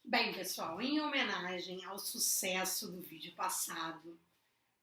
Bem, pessoal, em homenagem ao sucesso do vídeo passado,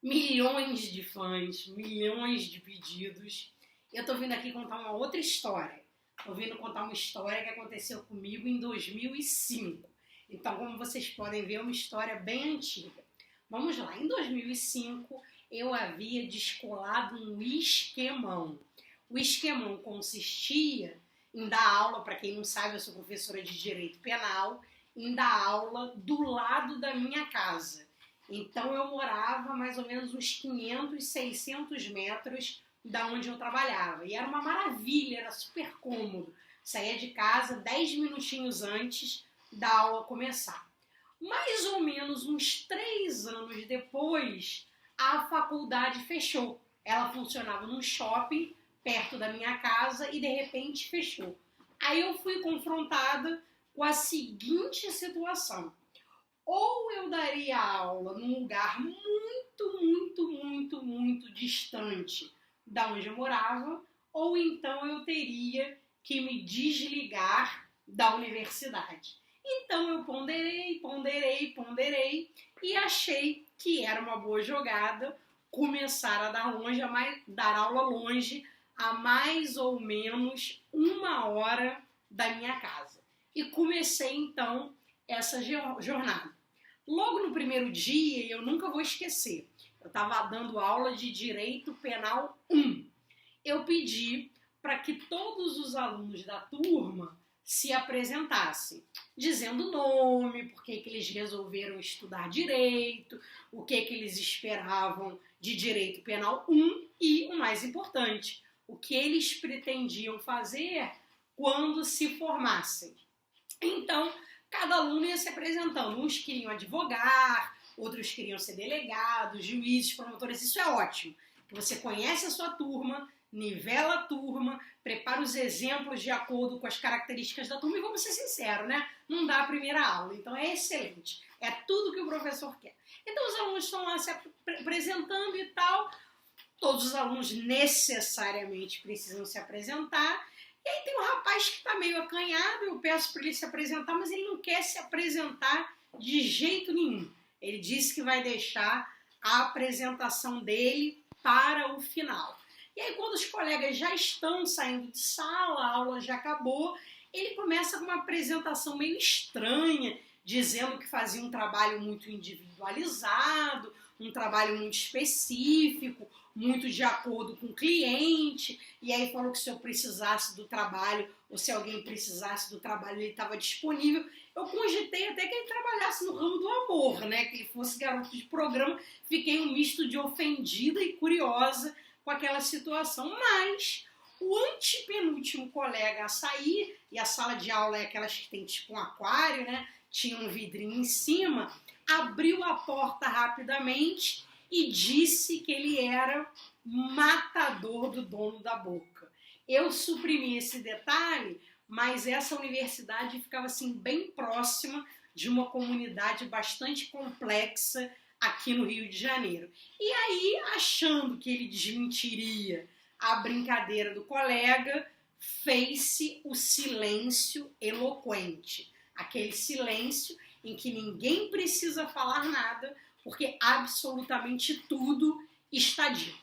milhões de fãs, milhões de pedidos, eu tô vindo aqui contar uma outra história. Tô vindo contar uma história que aconteceu comigo em 2005. Então, como vocês podem ver, é uma história bem antiga. Vamos lá, em 2005 eu havia descolado um esquemão. O esquemão consistia em dar aula, para quem não sabe, eu sou professora de Direito Penal, em dar aula do lado da minha casa. Então eu morava mais ou menos uns 500, 600 metros da onde eu trabalhava. E era uma maravilha, era super cômodo. Saía de casa 10 minutinhos antes da aula começar. Mais ou menos uns 3 anos depois, a faculdade fechou. Ela funcionava num shopping perto da minha casa e de repente fechou. Aí eu fui confrontada com a seguinte situação: ou eu daria aula num lugar muito distante da onde eu morava, ou então eu teria que me desligar da universidade. Então eu ponderei e achei que era uma boa jogada começar a dar aula longe, a mais ou menos 1 hora da minha casa. E comecei então essa jornada. Logo no primeiro dia, eu nunca vou esquecer, eu estava dando aula de Direito Penal 1. Eu pedi para que todos os alunos da turma se apresentassem, dizendo o nome, por que eles resolveram estudar direito, o que eles esperavam de Direito Penal 1 e, o mais importante, o que eles pretendiam fazer quando se formassem. Então, cada aluno ia se apresentando. Uns queriam advogar, outros queriam ser delegados, juízes, promotores. Isso é ótimo. Você conhece a sua turma, nivela a turma, prepara os exemplos de acordo com as características da turma e vamos ser sinceros, né? Não dá a primeira aula, então é excelente. É tudo que o professor quer. Então os alunos estão lá se apresentando e tal. Todos os alunos necessariamente precisam se apresentar. E aí tem um rapaz que está meio acanhado, eu peço para ele se apresentar, mas ele não quer se apresentar de jeito nenhum. Ele disse que vai deixar a apresentação dele para o final. E aí quando os colegas já estão saindo de sala, a aula já acabou, ele começa com uma apresentação meio estranha, dizendo que fazia um trabalho muito individualizado, um trabalho muito específico, muito de acordo com o cliente, e aí falou que se eu precisasse do trabalho, ou se alguém precisasse do trabalho, ele estava disponível. Eu cogitei até que ele trabalhasse no ramo do amor, né? Que ele fosse garoto de programa. Fiquei um misto de ofendida e curiosa com aquela situação, mas o antepenúltimo colega a sair, e a sala de aula é aquelas que tem tipo um aquário, né? Tinha um vidrinho em cima, abriu a porta rapidamente e disse que ele era matador do dono da boca. Eu suprimi esse detalhe, mas essa universidade ficava assim bem próxima de uma comunidade bastante complexa aqui no Rio de Janeiro. E aí, achando que ele desmentiria a brincadeira do colega, fez-se o silêncio eloquente. Aquele silêncio em que ninguém precisa falar nada, porque absolutamente tudo está dito.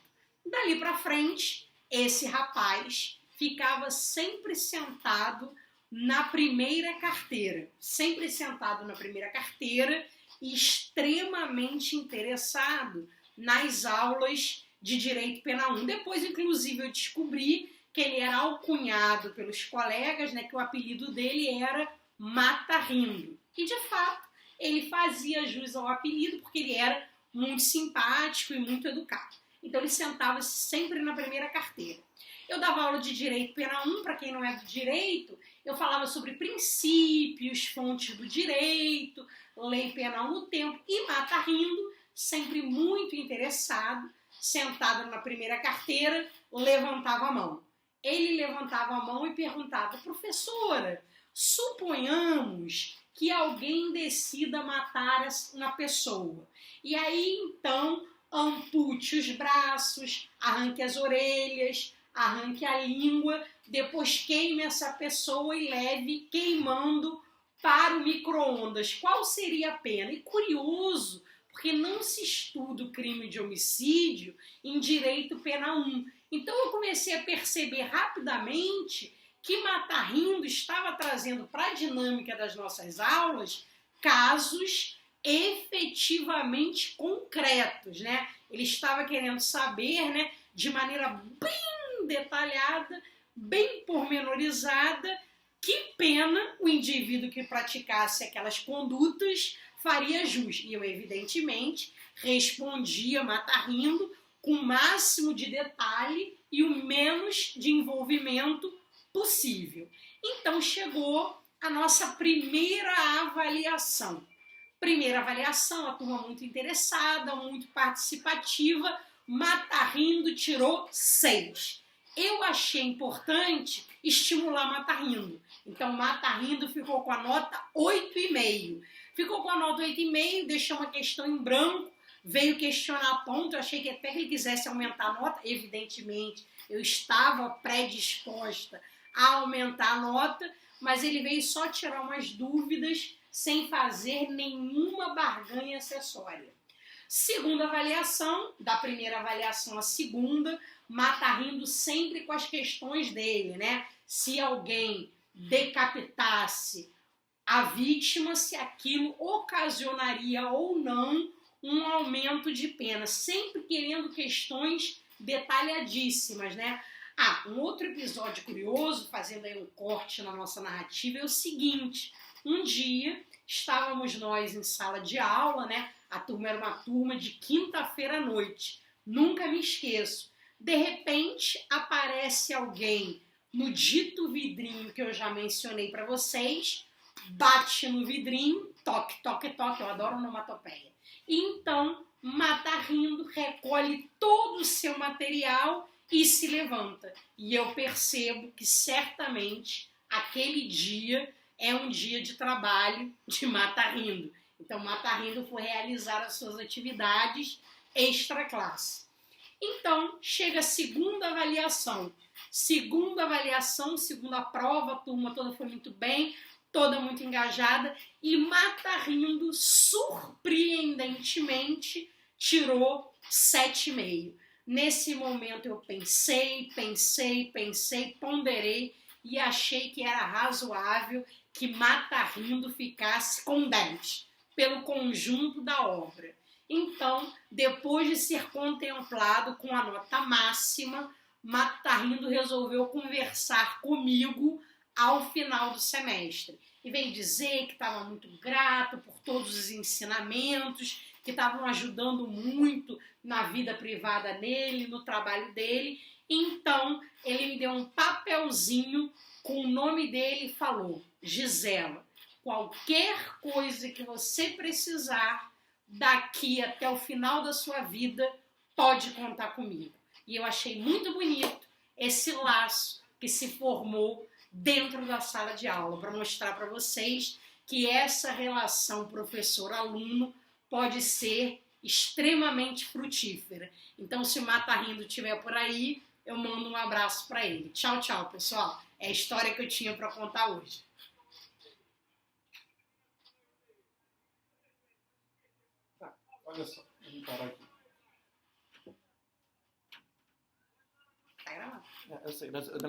Dali para frente, esse rapaz ficava sempre sentado na primeira carteira. Sempre sentado na primeira carteira e extremamente interessado nas aulas de Direito Penal 1. Depois, inclusive, eu descobri que ele era alcunhado pelos colegas, né, que o apelido dele era Mata Rindo. E, de fato, ele fazia jus ao apelido porque ele era muito simpático e muito educado. Então ele sentava-se sempre na primeira carteira. Eu dava aula de Direito Penal 1, para quem não é do direito, eu falava sobre princípios, fontes do direito, lei penal no tempo, e Mata Rindo, sempre muito interessado, sentado na primeira carteira, levantava a mão. Ele levantava a mão e perguntava: professora, suponhamos que alguém decida matar uma pessoa. E aí, então, ampute os braços, arranque as orelhas, arranque a língua, depois queime essa pessoa e leve queimando para o micro-ondas, qual seria a pena? E curioso, porque não se estuda o crime de homicídio em direito penal 1. Então eu comecei a perceber rapidamente que Matar Rindo estava trazendo para a dinâmica das nossas aulas casos efetivamente concretos, né? Ele estava querendo saber, né, de maneira bem detalhada, bem pormenorizada, que pena o indivíduo que praticasse aquelas condutas faria jus. E eu, evidentemente, respondia Matar Rindo com o máximo de detalhe e o menos de envolvimento possível. Então chegou a nossa primeira avaliação. Primeira avaliação, a turma muito interessada, muito participativa, Matar Rindo tirou 6. Eu achei importante estimular Matar Rindo. Então, Matar Rindo ficou com a nota 8,5. Ficou com a nota 8,5, deixou uma questão em branco, veio questionar a ponto. Eu achei que até que ele quisesse aumentar a nota, evidentemente, eu estava predisposta a aumentar a nota, mas ele veio só tirar umas dúvidas sem fazer nenhuma barganha acessória. Segunda avaliação, da primeira avaliação à segunda, Matar Rindo sempre com as questões dele, né? Se alguém decapitasse a vítima, se aquilo ocasionaria ou não um aumento de pena, sempre querendo questões detalhadíssimas, né? Um outro episódio curioso, fazendo aí um corte na nossa narrativa, é o seguinte: um dia estávamos nós em sala de aula, né? A turma era uma turma de quinta-feira à noite. Nunca me esqueço. De repente, aparece alguém no dito vidrinho que eu já mencionei para vocês, bate no vidrinho, toque, toque, toque, eu adoro onomatopeia. E então, Matar Rindo recolhe todo o seu material e se levanta. E eu percebo que certamente aquele dia é um dia de trabalho de Matar Rindo. Então, Matar Rindo foi realizar as suas atividades extra classe. Então, chega a segunda avaliação. Segunda prova, a turma toda foi muito bem, toda muito engajada, e Matar Rindo, surpreendentemente, tirou 7,5. Nesse momento eu pensei, ponderei e achei que era razoável que Matar Rindo ficasse com 10, pelo conjunto da obra. Então, depois de ser contemplado com a nota máxima, Matar Rindo resolveu conversar comigo ao final do semestre. E veio dizer que estava muito grato por todos os ensinamentos, que estavam ajudando muito na vida privada dele, no trabalho dele. Então, ele me deu um papelzinho com o nome dele e falou: Gisela, qualquer coisa que você precisar daqui até o final da sua vida, pode contar comigo. E eu achei muito bonito esse laço que se formou dentro da sala de aula, para mostrar para vocês que essa relação professor-aluno pode ser extremamente frutífera. Então, se o Matar Rindo estiver por aí, eu mando um abraço para ele. Tchau, tchau, pessoal. É a história que eu tinha para contar hoje. Olha só, vamos parar aqui. Tá gravando? Eu sei, mas